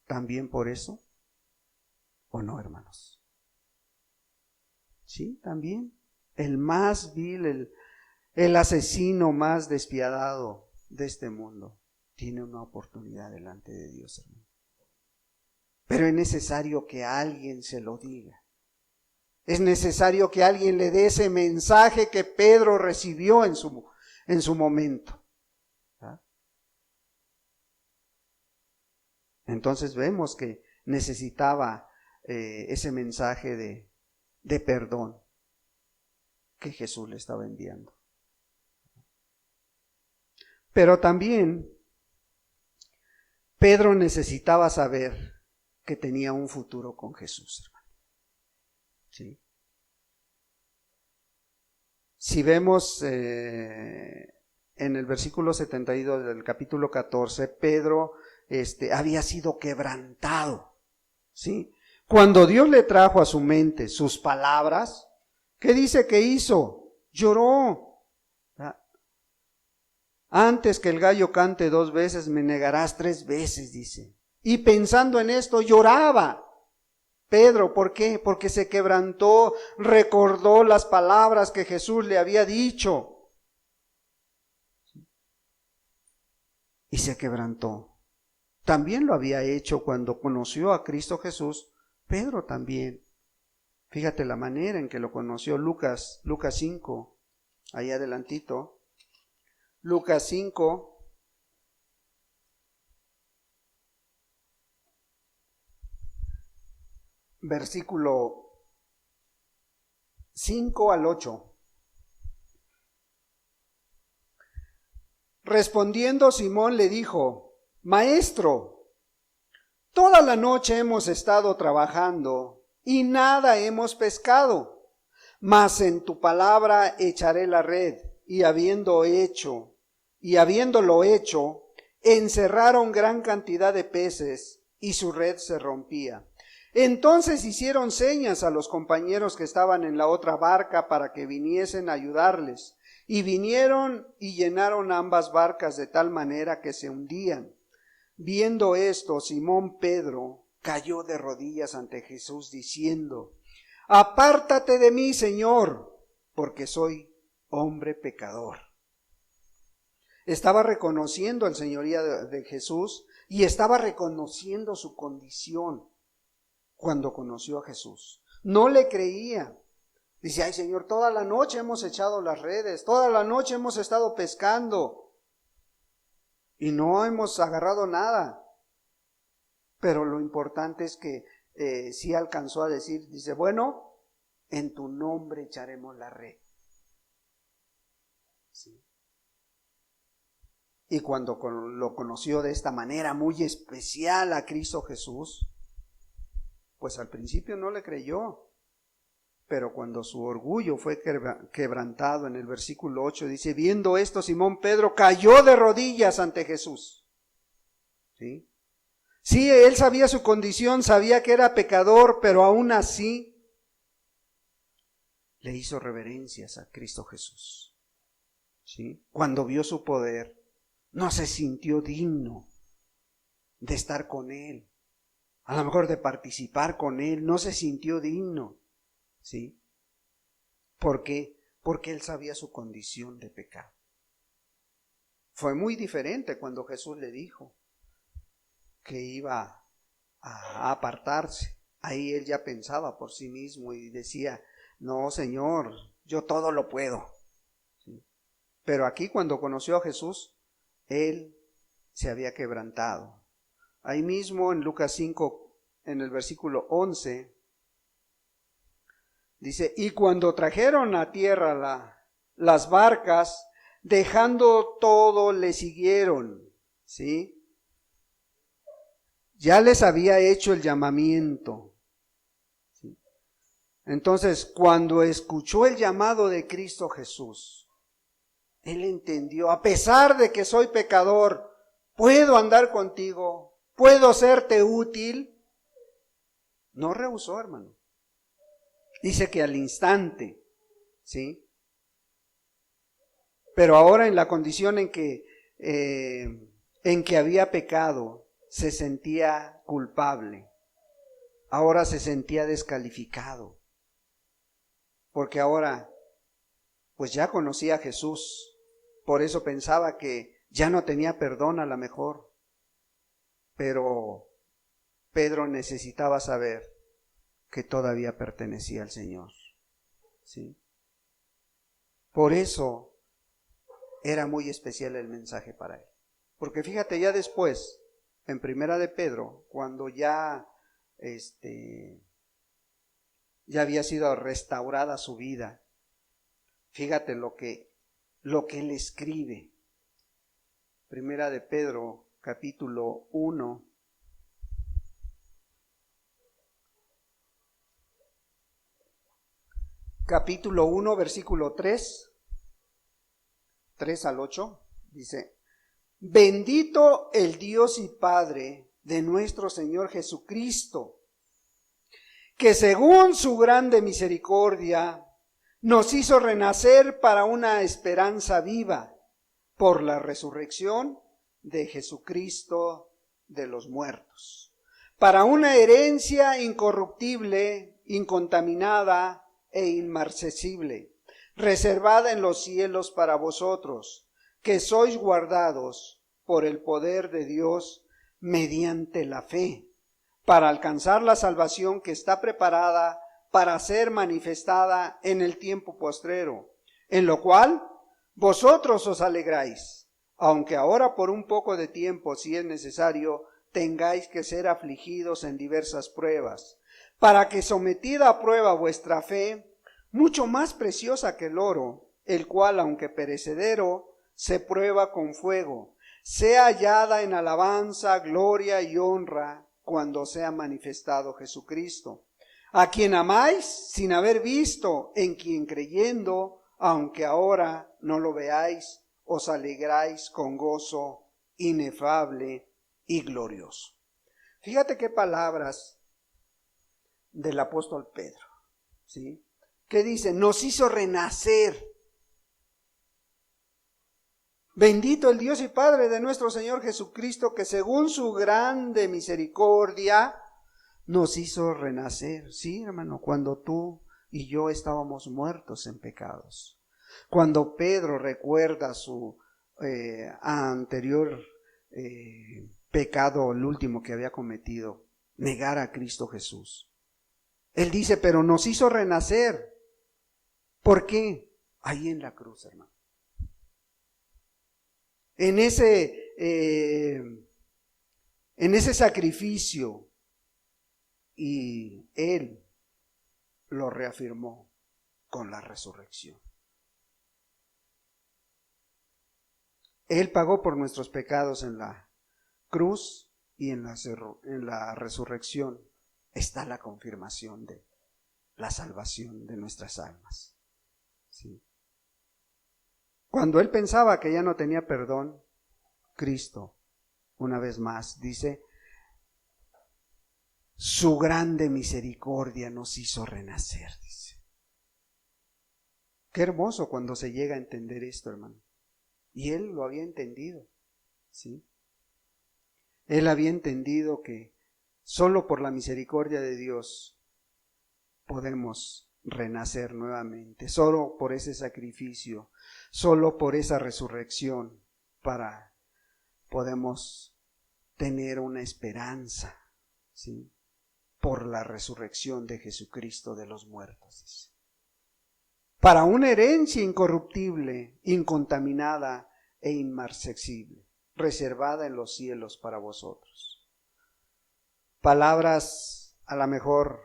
también por eso? ¿O no, hermanos? Sí, también. El más vil, el asesino más despiadado de este mundo tiene una oportunidad delante de Dios, hermano. Pero es necesario que alguien se lo diga. Es necesario que alguien le dé ese mensaje que Pedro recibió en su momento. ¿Ah? Entonces vemos que necesitaba ese mensaje de perdón que Jesús le estaba enviando. Pero también Pedro necesitaba saber que tenía un futuro con Jesús, hermano. ¿Sí? Si vemos en en el versículo 72 del capítulo 14, Pedro había sido quebrantado, ¿sí? Cuando Dios le trajo a su mente sus palabras, ¿qué dice que hizo? Lloró. Antes que el gallo cante 2 veces, me negarás 3 veces, dice. Y pensando en esto, lloraba. Pedro, ¿por qué? Porque se quebrantó, recordó las palabras que Jesús le había dicho. Y se quebrantó. También lo había hecho cuando conoció a Cristo Jesús, Pedro también. Fíjate la manera en que lo conoció. Lucas 5, ahí adelantito. Lucas 5. Versículo 5 al 8. Respondiendo Simón le dijo: Maestro, toda la noche hemos estado trabajando y nada hemos pescado, mas en tu palabra echaré la red. Y habiéndolo hecho, encerraron gran cantidad de peces y su red se rompía. Entonces hicieron señas a los compañeros que estaban en la otra barca para que viniesen a ayudarles. Y vinieron y llenaron ambas barcas de tal manera que se hundían. Viendo esto, Simón Pedro cayó de rodillas ante Jesús diciendo: Apártate de mí, Señor, porque soy hombre pecador. Estaba reconociendo el señorío de Jesús y estaba reconociendo su condición cuando conoció a Jesús. No le creía. Dice: ay, Señor, toda la noche hemos echado las redes, toda la noche hemos estado pescando y no hemos agarrado nada. Pero lo importante es que sí alcanzó a decir, dice: bueno, en tu nombre echaremos la red. ¿Sí? Y cuando lo conoció de esta manera muy especial a Cristo Jesús, pues al principio no le creyó, pero cuando su orgullo fue quebrantado, en el versículo 8 dice: viendo esto, Simón Pedro cayó de rodillas ante Jesús. ¿Sí? Sí, él sabía su condición, sabía que era pecador, pero aún así le hizo reverencias a Cristo Jesús. ¿Sí? Cuando vio su poder, no se sintió digno de estar con él, a lo mejor de participar con él, no se sintió digno. ¿Sí? ¿Por qué? Porque él sabía su condición de pecado. Fue muy diferente cuando Jesús le dijo que iba a apartarse. Ahí él ya pensaba por sí mismo y decía: no, Señor, yo todo lo puedo. ¿Sí? Pero aquí, cuando conoció a Jesús, él se había quebrantado. Ahí mismo en Lucas 5, en el versículo 11, dice: y cuando trajeron a tierra las barcas, dejando todo, le siguieron. ¿Sí? Ya les había hecho el llamamiento. ¿Sí? Entonces, cuando escuchó el llamado de Cristo Jesús, él entendió: a pesar de que soy pecador, puedo andar contigo, puedo serte útil. No rehusó, hermano. Dice que al instante, ¿sí? Pero ahora, en la condición en que había pecado, se sentía culpable. Ahora se sentía descalificado. Porque ahora, pues ya conocía a Jesús. Por eso pensaba que ya no tenía perdón a lo mejor. Pero Pedro necesitaba saber que todavía pertenecía al Señor. ¿Sí? Por eso era muy especial el mensaje para él. Porque fíjate, ya después, en Primera de Pedro, cuando ya había sido restaurada su vida, fíjate lo que él escribe. Primera de Pedro, capítulo 1. Capítulo 1, versículo 3 al 8. Dice, bendito el Dios y Padre de nuestro Señor Jesucristo, que según su grande misericordia nos hizo renacer para una esperanza viva por la resurrección de Jesucristo de los muertos, para una herencia incorruptible, incontaminada e inmarcesible, reservada en los cielos para vosotros, que sois guardados por el poder de Dios mediante la fe, para alcanzar la salvación que está preparada para ser manifestada en el tiempo postrero, en lo cual vosotros os alegráis, aunque ahora por un poco de tiempo, si es necesario, tengáis que ser afligidos en diversas pruebas, para que sometida a prueba vuestra fe, mucho más preciosa que el oro, el cual, aunque perecedero, se prueba con fuego, sea hallada en alabanza, gloria y honra cuando sea manifestado Jesucristo, a quien amáis sin haber visto, en quien creyendo, aunque ahora no lo veáis, os alegráis con gozo inefable y glorioso. Fíjate qué palabras del apóstol Pedro, ¿sí? ¿Qué dice? Nos hizo renacer. Bendito el Dios y Padre de nuestro Señor Jesucristo, que según su grande misericordia nos hizo renacer. Sí, hermano, cuando tú y yo estábamos muertos en pecados. Cuando Pedro recuerda su anterior pecado, el último que había cometido, negar a Cristo Jesús. Él dice, pero nos hizo renacer. ¿Por qué? Ahí en la cruz, hermano. En ese sacrificio, y Él lo reafirmó con la resurrección. Él pagó por nuestros pecados en la cruz y en la resurrección está la confirmación de la salvación de nuestras almas. ¿Sí? Cuando él pensaba que ya no tenía perdón, Cristo, una vez más, dice, su grande misericordia nos hizo renacer, dice. Qué hermoso cuando se llega a entender esto, hermano. Y él lo había entendido, ¿sí? Él había entendido que solo por la misericordia de Dios podemos renacer nuevamente, solo por ese sacrificio, solo por esa resurrección podemos tener una esperanza, ¿sí? Por la resurrección de Jesucristo de los muertos, dice. Para una herencia incorruptible, incontaminada e inmarcesible, reservada en los cielos para vosotros. Palabras a lo mejor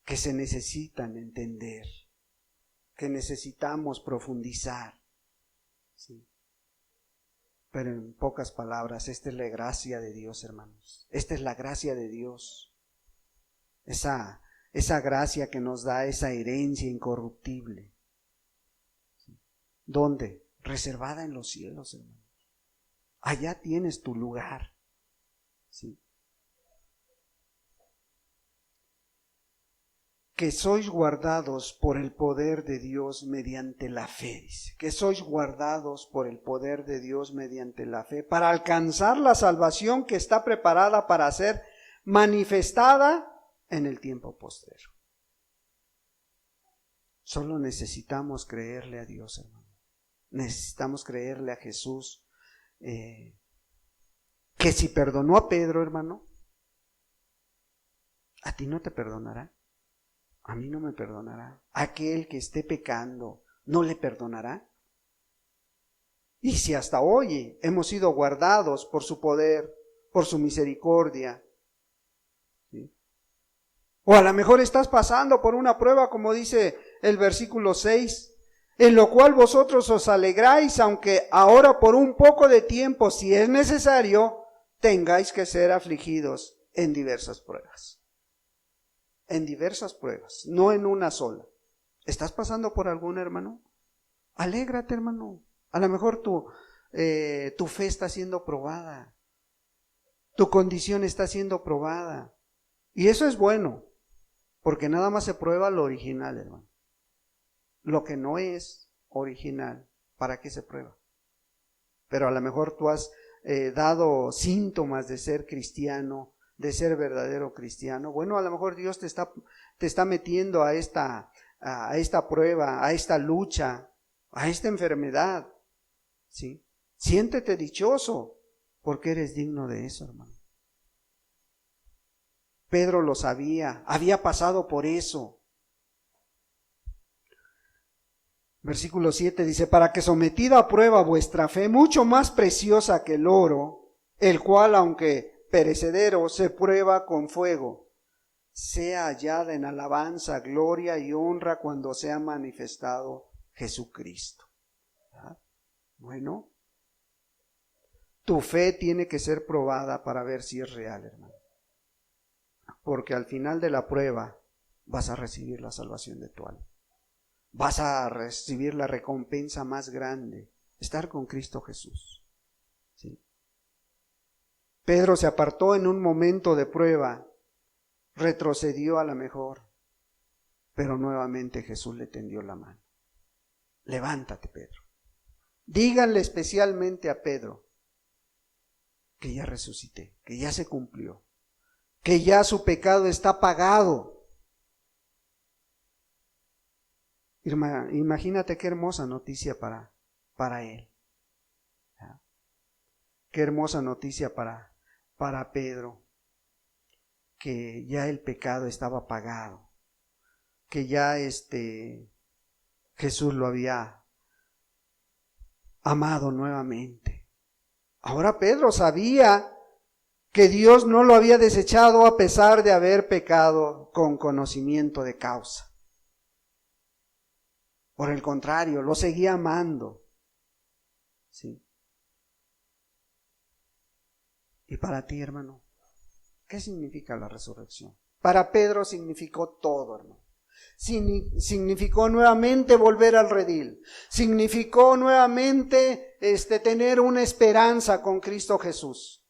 que se necesitan entender, que necesitamos profundizar, ¿sí? Pero en pocas palabras, esta es la gracia de Dios, hermanos. Esta es la gracia de Dios. Esa gracia que nos da esa herencia incorruptible. ¿Sí? ¿Dónde? Reservada en los cielos, hermanos. Allá tienes tu lugar. ¿Sí? Que sois guardados por el poder de Dios mediante la fe, dice. Que sois guardados por el poder de Dios mediante la fe, para alcanzar la salvación que está preparada para ser manifestada en el tiempo postrero. Solo necesitamos creerle a Dios, hermano. Necesitamos creerle a Jesús, que si perdonó a Pedro, hermano, a ti no te perdonará. A mí no me perdonará. Aquel que esté pecando, ¿no le perdonará? Y si hasta hoy hemos sido guardados por su poder, por su misericordia, ¿sí? O a lo mejor estás pasando por una prueba, como dice el versículo 6, en lo cual vosotros os alegráis, aunque ahora por un poco de tiempo, si es necesario, tengáis que ser afligidos en diversas pruebas. En diversas pruebas, no en una sola. ¿Estás pasando por alguna, hermano? Alégrate, hermano. A lo mejor tu tu fe está siendo probada. Tu condición está siendo probada. Y eso es bueno, porque nada más se prueba lo original, hermano. Lo que no es original, ¿para qué se prueba? Pero a lo mejor tú has dado síntomas de ser cristiano, de ser verdadero cristiano. Bueno, a lo mejor Dios te está metiendo a esta prueba, a esta lucha, a esta enfermedad, ¿sí? Siéntete dichoso, porque eres digno de eso, hermano. Pedro lo sabía, había pasado por eso. Versículo 7 dice, para que sometida a prueba vuestra fe, mucho más preciosa que el oro, el cual, aunque perecedero, se prueba con fuego, sea hallada en alabanza, gloria y honra cuando sea manifestado Jesucristo. ¿Ah? Bueno, tu fe tiene que ser probada para ver si es real, hermano. Porque al final de la prueba vas a recibir la salvación de tu alma. Vas a recibir la recompensa más grande, estar con Cristo Jesús. ¿Sí? Pedro se apartó en un momento de prueba, retrocedió a la mejor, pero nuevamente Jesús le tendió la mano. Levántate, Pedro. Díganle especialmente a Pedro que ya resucité, que ya se cumplió, que ya su pecado está pagado. Imagínate qué hermosa noticia para él. Qué hermosa noticia para Pedro, que ya el pecado estaba pagado, que ya Jesús lo había amado nuevamente. Ahora Pedro sabía que Dios no lo había desechado a pesar de haber pecado con conocimiento de causa. Por el contrario, lo seguía amando. ¿Sí? Y para ti, hermano, ¿qué significa la resurrección? Para Pedro significó todo, hermano. Significó nuevamente volver al redil. Significó nuevamente tener una esperanza con Cristo Jesús.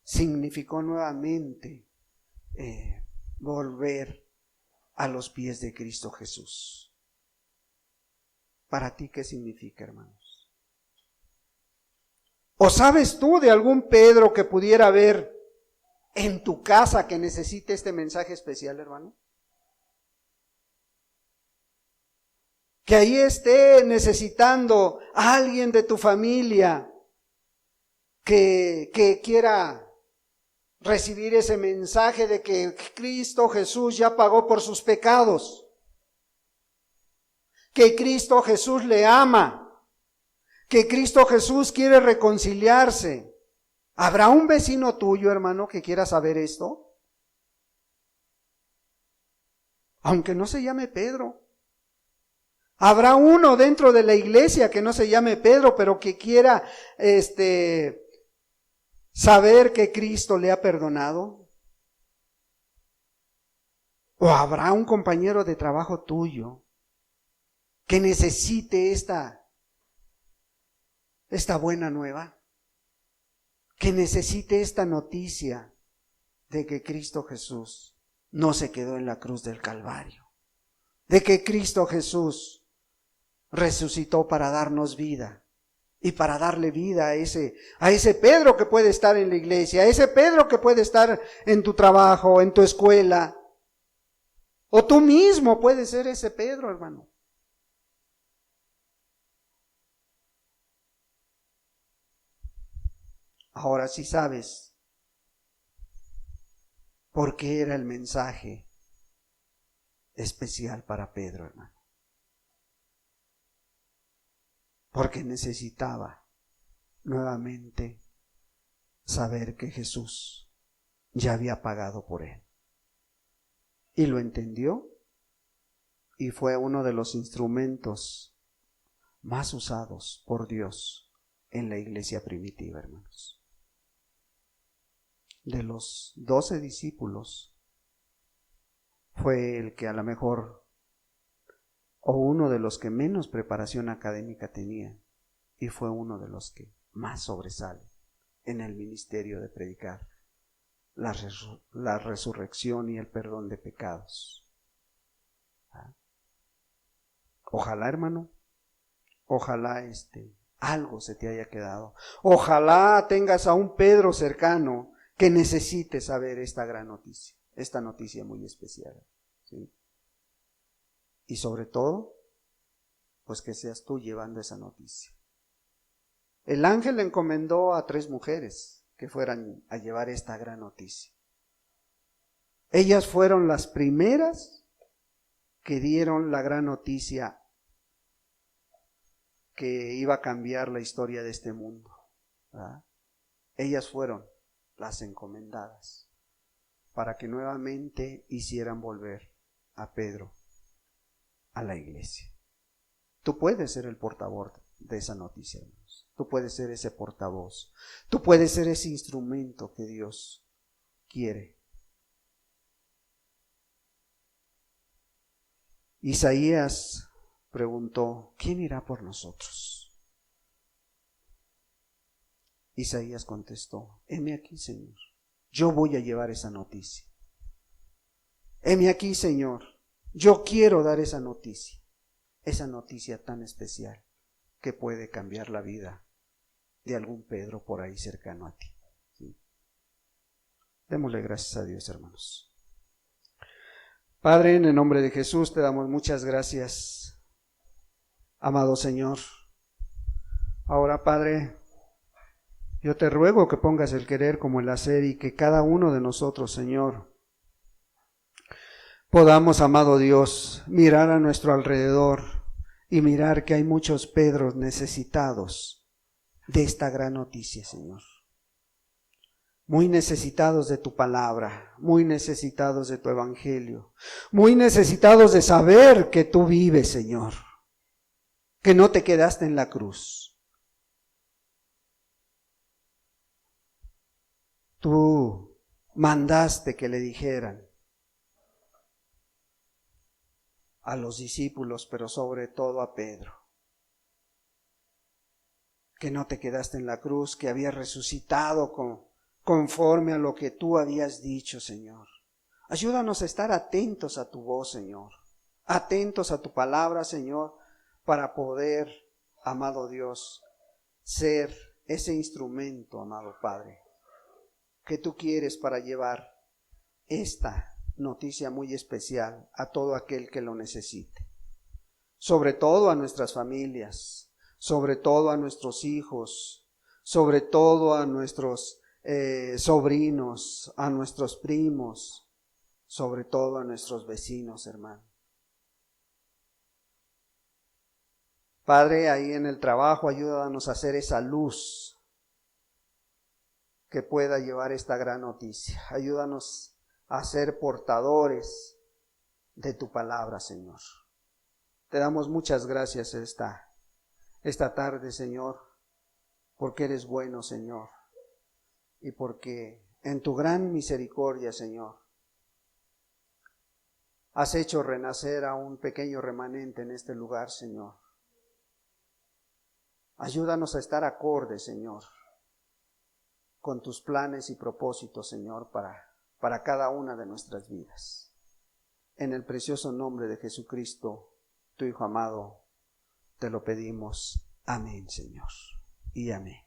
Significó nuevamente volver a los pies de Cristo Jesús. ¿Para ti qué significa, hermanos? ¿O sabes tú de algún Pedro que pudiera haber en tu casa que necesite este mensaje especial, hermano? Que ahí esté necesitando a alguien de tu familia que quiera recibir ese mensaje de que Cristo Jesús ya pagó por sus pecados, que Cristo Jesús le ama, que Cristo Jesús quiere reconciliarse. ¿Habrá un vecino tuyo, hermano, que quiera saber esto? Aunque no se llame Pedro. Habrá uno dentro de la iglesia que no se llame Pedro, pero que quiera saber que Cristo le ha perdonado. ¿O habrá un compañero de trabajo tuyo que necesite esta buena nueva? Que necesite esta noticia de que Cristo Jesús no se quedó en la cruz del Calvario, de que Cristo Jesús resucitó para darnos vida y para darle vida a ese Pedro que puede estar en la iglesia, a ese Pedro que puede estar en tu trabajo, en tu escuela, o tú mismo puedes ser ese Pedro, hermano. Ahora sí sabes por qué era el mensaje especial para Pedro, hermano. Porque necesitaba nuevamente saber que Jesús ya había pagado por él. Y lo entendió y fue uno de los instrumentos más usados por Dios en la iglesia primitiva, hermanos. De los 12 discípulos, fue el que a lo mejor o uno de los que menos preparación académica tenían, y fue uno de los que más sobresale en el ministerio de predicar la resurrección y el perdón de pecados. Ojalá, hermano, ojalá algo se te haya quedado. Ojalá tengas a un Pedro cercano que necesite saber esta gran noticia, esta noticia muy especial, ¿sí? Y sobre todo, pues que seas tú llevando esa noticia. El ángel le encomendó a 3 mujeres que fueran a llevar esta gran noticia. Ellas fueron las primeras que dieron la gran noticia que iba a cambiar la historia de este mundo, ¿verdad? Ellas fueron las encomendadas para que nuevamente hicieran volver a Pedro a la iglesia. Tú puedes ser el portavoz de esa noticia, hermanos. Tú puedes ser ese portavoz. Tú puedes ser ese instrumento que Dios quiere. Isaías preguntó, ¿quién irá por nosotros? Isaías contestó, heme aquí, Señor, yo voy a llevar esa noticia. Heme aquí, Señor, yo quiero dar esa noticia tan especial que puede cambiar la vida de algún Pedro por ahí cercano a ti. ¿Sí? Démosle gracias a Dios, hermanos. Padre, en el nombre de Jesús te damos muchas gracias, amado Señor. Ahora, Padre, yo te ruego que pongas el querer como el hacer y que cada uno de nosotros, Señor, podamos, amado Dios, mirar a nuestro alrededor y mirar que hay muchos Pedros necesitados de esta gran noticia, Señor. Muy necesitados de tu palabra, muy necesitados de tu evangelio, muy necesitados de saber que tú vives, Señor, que no te quedaste en la cruz. Tú mandaste que le dijeran a los discípulos, pero sobre todo a Pedro, que no te quedaste en la cruz, que habías resucitado conforme a lo que tú habías dicho, Señor. Ayúdanos a estar atentos a tu voz, Señor, atentos a tu palabra, Señor, para poder, amado Dios, ser ese instrumento, amado Padre, que tú quieres para llevar esta noticia muy especial a todo aquel que lo necesite. Sobre todo a nuestras familias, sobre todo a nuestros hijos, sobre todo a nuestros sobrinos, a nuestros primos, sobre todo a nuestros vecinos, hermano. Padre, ahí en el trabajo, ayúdanos a hacer esa luz que pueda llevar esta gran noticia. Ayúdanos a ser portadores de tu palabra, Señor. Te damos muchas gracias esta tarde, Señor, porque eres bueno, Señor, y porque en tu gran misericordia, Señor, has hecho renacer a un pequeño remanente en este lugar, Señor. Ayúdanos a estar acorde, Señor, con tus planes y propósitos, Señor, para cada una de nuestras vidas. En el precioso nombre de Jesucristo, tu Hijo amado, te lo pedimos. Amén, Señor, y amén.